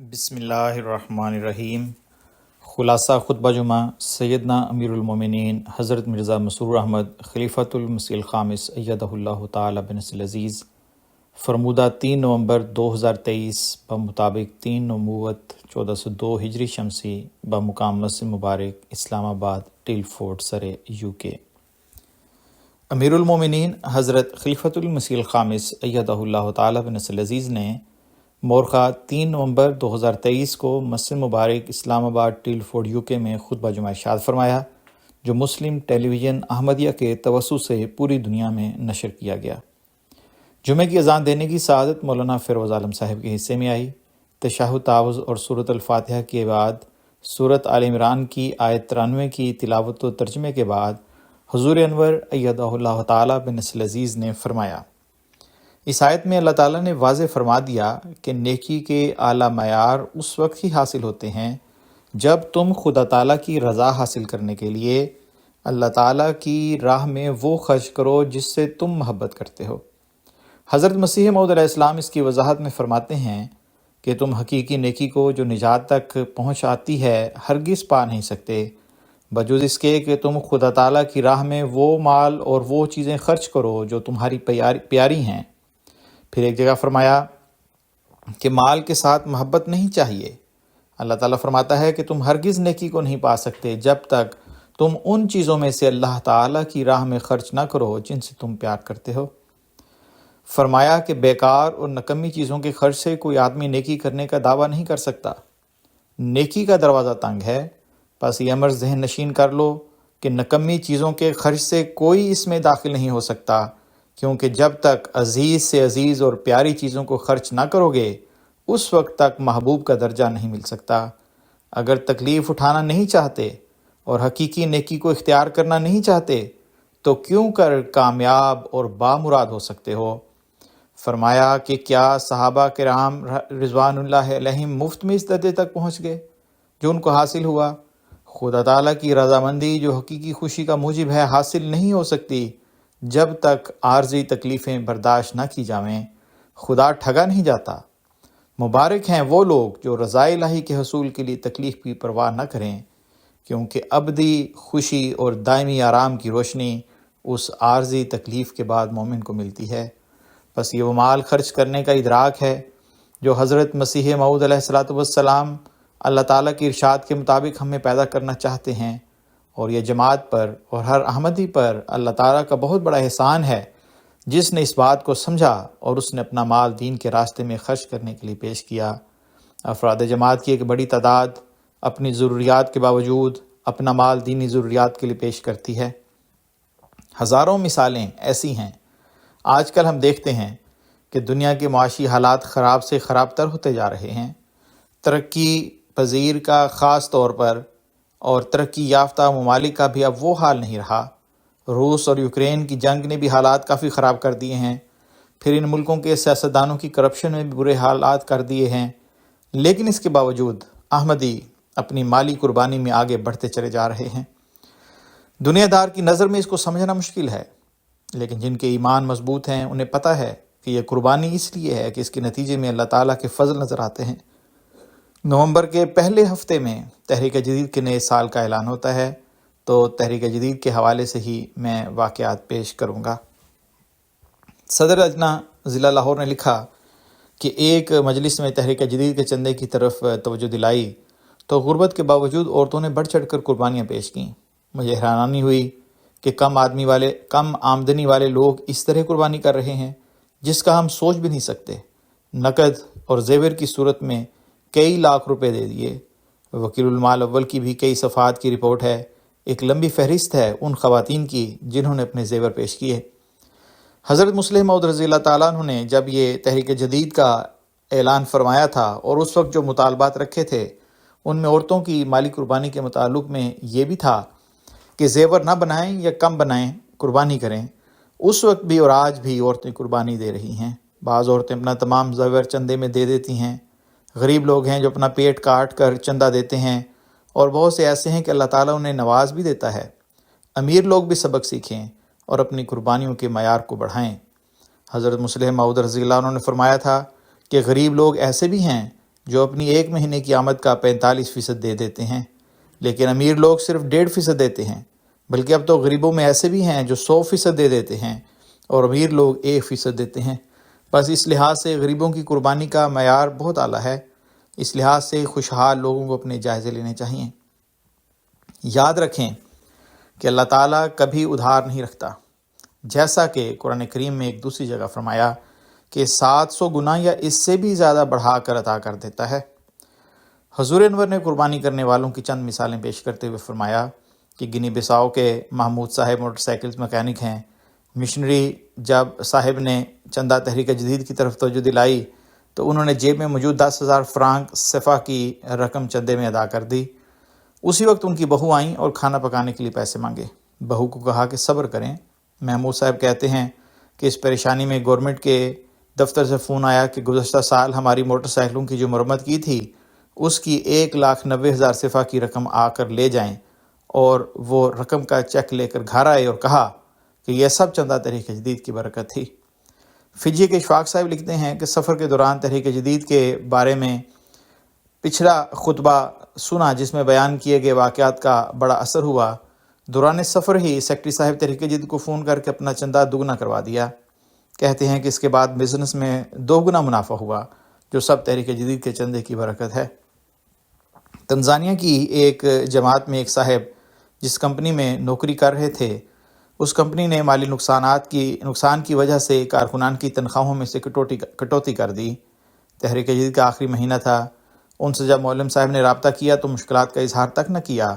بسم اللہ الرحمن الرحیم۔ خلاصہ خطبہ جمعہ سیدنا امیر المومنین حضرت مرزا مسرور احمد خلیفۃ المسیح الخامس ایدہ اللہ تعالی بنصر العزیز فرمودہ 3 نومبر 2023 بمطابق 3 نوموت 1402 ہجری شمسی بمقام مسجد مبارک اسلام آباد ٹیل فورٹ سرے UK۔ امیر المومنین حضرت خلیفۃ المسیح الخامس ایدہ اللہ تعالی بنصر العزیز نے مورخہ 3 نومبر 2023 کو مسجد مبارک اسلام آباد ٹیل فورٹ UK میں خطبہ جمعہ ارشاد فرمایا، جو مسلم ٹیلی ویژن احمدیہ کے توسط سے پوری دنیا میں نشر کیا گیا۔ جمعہ کی اذان دینے کی سعادت مولانا فیروز عالم صاحب کے حصے میں آئی۔ تشہد تعوذ اور سورۃ الفاتحہ کے بعد سورۃ آل عمران کی آیت 93 کی تلاوت و ترجمے کے بعد حضور انور ایدہ اللہ تعالی بنصر العزیز نے فرمایا، اس آیت میں اللہ تعالیٰ نے واضح فرما دیا کہ نیکی کے اعلیٰ معیار اس وقت ہی حاصل ہوتے ہیں جب تم خدا تعالیٰ کی رضا حاصل کرنے کے لیے اللہ تعالیٰ کی راہ میں وہ خرچ کرو جس سے تم محبت کرتے ہو۔ حضرت مسیح موعود علیہ السلام اس کی وضاحت میں فرماتے ہیں کہ تم حقیقی نیکی کو جو نجات تک پہنچاتی ہے ہرگز پا نہیں سکتے بجز اس کے کہ تم خدا تعالیٰ کی راہ میں وہ مال اور وہ چیزیں خرچ کرو جو تمہاری پیاری ہیں۔ پھر ایک جگہ فرمایا کہ مال کے ساتھ محبت نہیں چاہیے۔ اللہ تعالیٰ فرماتا ہے کہ تم ہرگز نیکی کو نہیں پا سکتے جب تک تم ان چیزوں میں سے اللہ تعالیٰ کی راہ میں خرچ نہ کرو جن سے تم پیار کرتے ہو۔ فرمایا کہ بیکار اور نکمی چیزوں کے خرچ سے کوئی آدمی نیکی کرنے کا دعویٰ نہیں کر سکتا۔ نیکی کا دروازہ تنگ ہے، بس یہ امر ذہن نشین کر لو کہ نکمی چیزوں کے خرچ سے کوئی اس میں داخل نہیں ہو سکتا، کیونکہ جب تک عزیز سے عزیز اور پیاری چیزوں کو خرچ نہ کرو گے اس وقت تک محبوب کا درجہ نہیں مل سکتا۔ اگر تکلیف اٹھانا نہیں چاہتے اور حقیقی نیکی کو اختیار کرنا نہیں چاہتے تو کیوں کر کامیاب اور بامراد ہو سکتے ہو؟ فرمایا کہ کیا صحابہ کرام رضوان اللہ علیہم مفت میں اس درجے تک پہنچ گئے جو ان کو حاصل ہوا؟ خدا تعالیٰ کی رضامندی جو حقیقی خوشی کا موجب ہے حاصل نہیں ہو سکتی جب تک عارضی تکلیفیں برداشت نہ کی جائیں۔ خدا ٹھگا نہیں جاتا۔ مبارک ہیں وہ لوگ جو رضا الہی کے حصول کے لیے تکلیف کی پرواہ نہ کریں، کیونکہ ابدی خوشی اور دائمی آرام کی روشنی اس عارضی تکلیف کے بعد مومن کو ملتی ہے۔ بس یہ وہ مال خرچ کرنے کا ادراک ہے جو حضرت مسیح موعود علیہ السلام اللہ تعالیٰ کے ارشاد کے مطابق ہمیں پیدا کرنا چاہتے ہیں، اور یہ جماعت پر اور ہر احمدی پر اللہ تعالیٰ کا بہت بڑا احسان ہے جس نے اس بات کو سمجھا اور اس نے اپنا مال دین کے راستے میں خرچ کرنے کے لیے پیش کیا۔ افراد جماعت کی ایک بڑی تعداد اپنی ضروریات کے باوجود اپنا مال دینی ضروریات کے لیے پیش کرتی ہے۔ ہزاروں مثالیں ایسی ہیں۔ آج کل ہم دیکھتے ہیں کہ دنیا کے معاشی حالات خراب سے خراب تر ہوتے جا رہے ہیں۔ ترقی پذیر کا خاص طور پر اور ترقی یافتہ ممالک کا بھی اب وہ حال نہیں رہا۔ روس اور یوکرین کی جنگ نے بھی حالات کافی خراب کر دیے ہیں۔ پھر ان ملکوں کے سیاستدانوں کی کرپشن میں بھی برے حالات کر دیے ہیں، لیکن اس کے باوجود احمدی اپنی مالی قربانی میں آگے بڑھتے چلے جا رہے ہیں۔ دنیا دار کی نظر میں اس کو سمجھنا مشکل ہے، لیکن جن کے ایمان مضبوط ہیں انہیں پتہ ہے کہ یہ قربانی اس لیے ہے کہ اس کے نتیجے میں اللہ تعالیٰ کے فضل نظر آتے ہیں۔ نومبر کے پہلے ہفتے میں تحریک جدید کے نئے سال کا اعلان ہوتا ہے، تو تحریک جدید کے حوالے سے ہی میں واقعات پیش کروں گا۔ صدر لجنہ ضلع لاہور نے لکھا کہ ایک مجلس میں تحریک جدید کے چندے کی طرف توجہ دلائی تو غربت کے باوجود عورتوں نے بڑھ چڑھ کر قربانیاں پیش کیں۔ مجھے حیرانی ہوئی کہ کم آمدنی والے لوگ اس طرح قربانی کر رہے ہیں جس کا ہم سوچ بھی نہیں سکتے۔ نقد اور زیور کی صورت میں کئی لاکھ روپے دے دیے۔ وکیل المال اول کی بھی کئی صفحات کی رپورٹ ہے، ایک لمبی فہرست ہے ان خواتین کی جنہوں نے اپنے زیور پیش کیے۔ حضرت مسلم موعود رضی اللہ تعالیٰ عنہ نے جب یہ تحریک جدید کا اعلان فرمایا تھا اور اس وقت جو مطالبات رکھے تھے ان میں عورتوں کی مالی قربانی کے متعلق میں یہ بھی تھا کہ زیور نہ بنائیں یا کم بنائیں، قربانی کریں۔ اس وقت بھی اور آج بھی عورتیں قربانی دے رہی ہیں۔ بعض عورتیں اپنا تمام زیور چندے میں دے دیتی ہیں۔ غریب لوگ ہیں جو اپنا پیٹ کاٹ کر چندہ دیتے ہیں، اور بہت سے ایسے ہیں کہ اللہ تعالیٰ انہیں نواز بھی دیتا ہے۔ امیر لوگ بھی سبق سیکھیں اور اپنی قربانیوں کے معیار کو بڑھائیں۔ حضرت مسلم موعود رضی اللہ عنہ نے فرمایا تھا کہ غریب لوگ ایسے بھی ہیں جو اپنی ایک مہینے کی آمد کا 45% دے دیتے ہیں، لیکن امیر لوگ صرف 1.5% دیتے ہیں، بلکہ اب تو غریبوں میں ایسے بھی ہیں جو 100% دے دیتے ہیں اور امیر لوگ 1% دیتے ہیں۔ بس اس لحاظ سے غریبوں کی قربانی کا معیار بہت اعلیٰ ہے۔ اس لحاظ سے خوشحال لوگوں کو اپنے جائزے لینے چاہئیں۔ یاد رکھیں کہ اللہ تعالیٰ کبھی ادھار نہیں رکھتا، جیسا کہ قرآن کریم میں ایک دوسری جگہ فرمایا کہ 700 گنا یا اس سے بھی زیادہ بڑھا کر عطا کر دیتا ہے۔ حضور انور نے قربانی کرنے والوں کی چند مثالیں پیش کرتے ہوئے فرمایا کہ گنی بساؤ کے محمود صاحب موٹر سائیکلز مکینک ہیں۔ مشنری جب صاحب نے چندہ تحریک جدید کی طرف توجہ دلائی تو انہوں نے جیب میں موجود 10,000 فرانک صفا کی رقم چندے میں ادا کر دی۔ اسی وقت ان کی بہو آئیں اور کھانا پکانے کے لیے پیسے مانگے۔ بہو کو کہا کہ صبر کریں۔ محمود صاحب کہتے ہیں کہ اس پریشانی میں گورنمنٹ کے دفتر سے فون آیا کہ گزشتہ سال ہماری موٹر سائیکلوں کی جو مرمت کی تھی اس کی 1,90,000 صفا کی رقم آ کر لے جائیں، اور وہ رقم کا چیک لے کر گھر آئے اور کہا کہ یہ سب چندہ تحریک جدید کی برکت تھی۔ فجی کے اشفاق صاحب لکھتے ہیں کہ سفر کے دوران تحریک جدید کے بارے میں پچھلا خطبہ سنا جس میں بیان کیے گئے واقعات کا بڑا اثر ہوا۔ دوران سفر ہی سیکرٹری صاحب تحریک جدید کو فون کر کے اپنا چندہ دوگنا کروا دیا۔ کہتے ہیں کہ اس کے بعد بزنس میں 2 گنا منافع ہوا، جو سب تحریک جدید کے چندے کی برکت ہے۔ تنزانیہ کی ایک جماعت میں ایک صاحب جس کمپنی میں نوکری کر رہے تھے، اس کمپنی نے مالی نقصان کی وجہ سے کارکنان کی تنخواہوں میں سے کٹوتی کر دی۔ تحریک جدید کا آخری مہینہ تھا۔ ان سے جب معلم صاحب نے رابطہ کیا تو مشکلات کا اظہار تک نہ کیا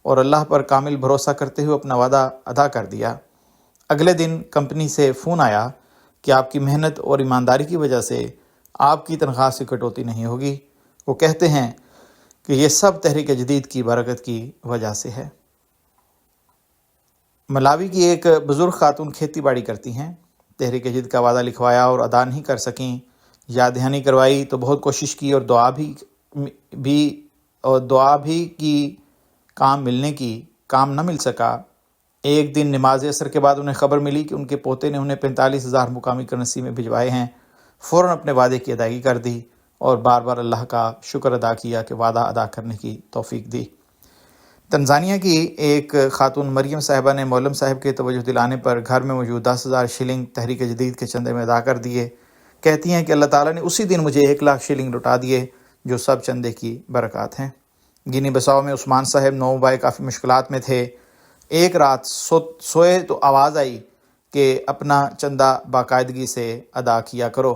اور اللہ پر کامل بھروسہ کرتے ہوئے اپنا وعدہ ادا کر دیا۔ اگلے دن کمپنی سے فون آیا کہ آپ کی محنت اور ایمانداری کی وجہ سے آپ کی تنخواہ سے کٹوتی نہیں ہوگی۔ وہ کہتے ہیں کہ یہ سب تحریک جدید کی برکت کی وجہ سے ہے۔ ملاوی کی ایک بزرگ خاتون کھیتی باڑی کرتی ہیں۔ تحریک جدید کا وعدہ لکھوایا اور ادا نہیں کر سکیں۔ یاد دہانی کروائی تو بہت کوشش کی اور دعا بھی کی، کام نہ مل سکا۔ ایک دن نماز عصر کے بعد انہیں خبر ملی کہ ان کے پوتے نے انہیں 45,000 مقامی کرنسی میں بھجوائے ہیں۔ فوراً اپنے وعدے کی ادائیگی کر دی اور بار بار اللہ کا شکر ادا کیا کہ وعدہ ادا کرنے کی توفیق دی۔ تنزانیہ کی ایک خاتون مریم صاحبہ نے مولم صاحب کے توجہ دلانے پر گھر میں موجود 10,000 شلنگ تحریک جدید کے چندے میں ادا کر دیے۔ کہتی ہیں کہ اللہ تعالیٰ نے اسی دن مجھے 1,00,000 شلنگ لوٹا دیے، جو سب چندے کی برکات ہیں۔ گنی بساؤ میں عثمان صاحب نوبائے کافی مشکلات میں تھے۔ ایک رات سوئے تو آواز آئی کہ اپنا چندہ باقاعدگی سے ادا کیا کرو۔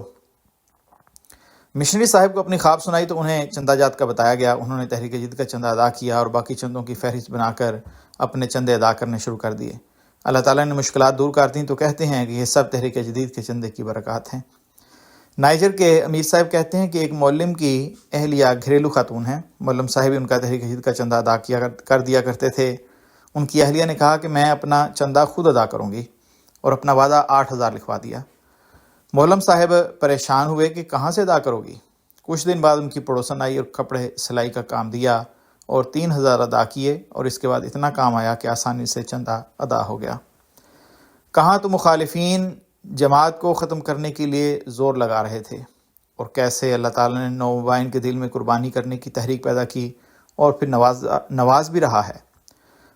مشنری صاحب کو اپنی خواب سنائی تو انہیں چندہ جات کا بتایا گیا۔ انہوں نے تحریک جدید کا چندہ ادا کیا اور باقی چندوں کی فہرست بنا کر اپنے چندے ادا کرنے شروع کر دیے۔ اللہ تعالیٰ نے مشکلات دور کر دیں تو کہتے ہیں کہ یہ سب تحریک جدید کے چندے کی برکات ہیں۔ نائجر کے امیر صاحب کہتے ہیں کہ ایک معلم کی اہلیہ گھریلو خاتون ہیں۔ معلم صاحب ان کا تحریک جدید کا چندہ ادا کر دیا کرتے تھے۔ ان کی اہلیہ نے کہا کہ میں اپنا چندہ خود ادا کروں گی، اور اپنا وعدہ 8,000 لکھوا دیا۔ معلم صاحب پریشان ہوئے کہ کہاں سے ادا کرو گی؟ کچھ دن بعد ان کی پڑوسن آئی اور کپڑے سلائی کا کام دیا اور 3,000 ادا کیے، اور اس کے بعد اتنا کام آیا کہ آسانی سے چندہ ادا ہو گیا۔ کہاں تو مخالفین جماعت کو ختم کرنے کے لیے زور لگا رہے تھے، اور کیسے اللہ تعالیٰ نے نومبائن کے دل میں قربانی کرنے کی تحریک پیدا کی اور پھر نواز بھی رہا ہے۔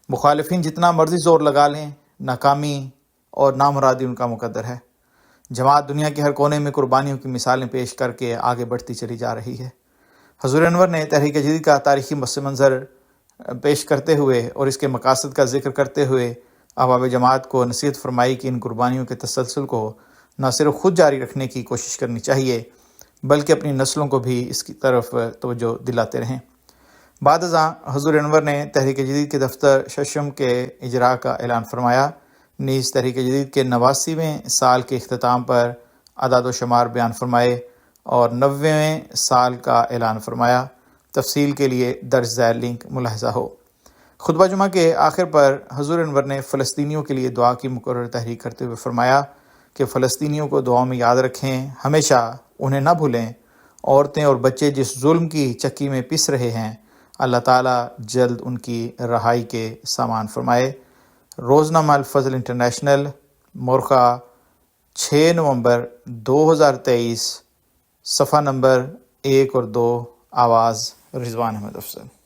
مخالفین جتنا مرضی زور لگا لیں، ناکامی اور نامرادی ان کا مقدر ہے۔ جماعت دنیا کے ہر کونے میں قربانیوں کی مثالیں پیش کر کے آگے بڑھتی چلی جا رہی ہے۔ حضور انور نے تحریک جدید کا تاریخی پس منظر پیش کرتے ہوئے اور اس کے مقاصد کا ذکر کرتے ہوئے احباب جماعت کو نصیحت فرمائی کہ ان قربانیوں کے تسلسل کو نہ صرف خود جاری رکھنے کی کوشش کرنی چاہیے، بلکہ اپنی نسلوں کو بھی اس کی طرف توجہ دلاتے رہیں۔ بعد ازاں حضور انور نے تحریک جدید کے دفتر ششم کے اجراء کا اعلان فرمایا۔ نیز تحریک جدید کے 89ویں سال کے اختتام پر اعداد و شمار بیان فرمائے اور 90ویں سال کا اعلان فرمایا۔ تفصیل کے لیے درج ذیل لنک ملاحظہ ہو۔ خطبہ جمعہ کے آخر پر حضور انور نے فلسطینیوں کے لیے دعا کی مقرر تحریک کرتے ہوئے فرمایا کہ فلسطینیوں کو دعاؤں میں یاد رکھیں، ہمیشہ انہیں نہ بھولیں۔ عورتیں اور بچے جس ظلم کی چکی میں پس رہے ہیں، اللہ تعالیٰ جلد ان کی رہائی کے سامان فرمائے۔ روزنامہ الفضل انٹرنیشنل، مورخہ 6 نومبر 2023، صفحہ نمبر 1 اور 2، آواز رضوان احمد افضل۔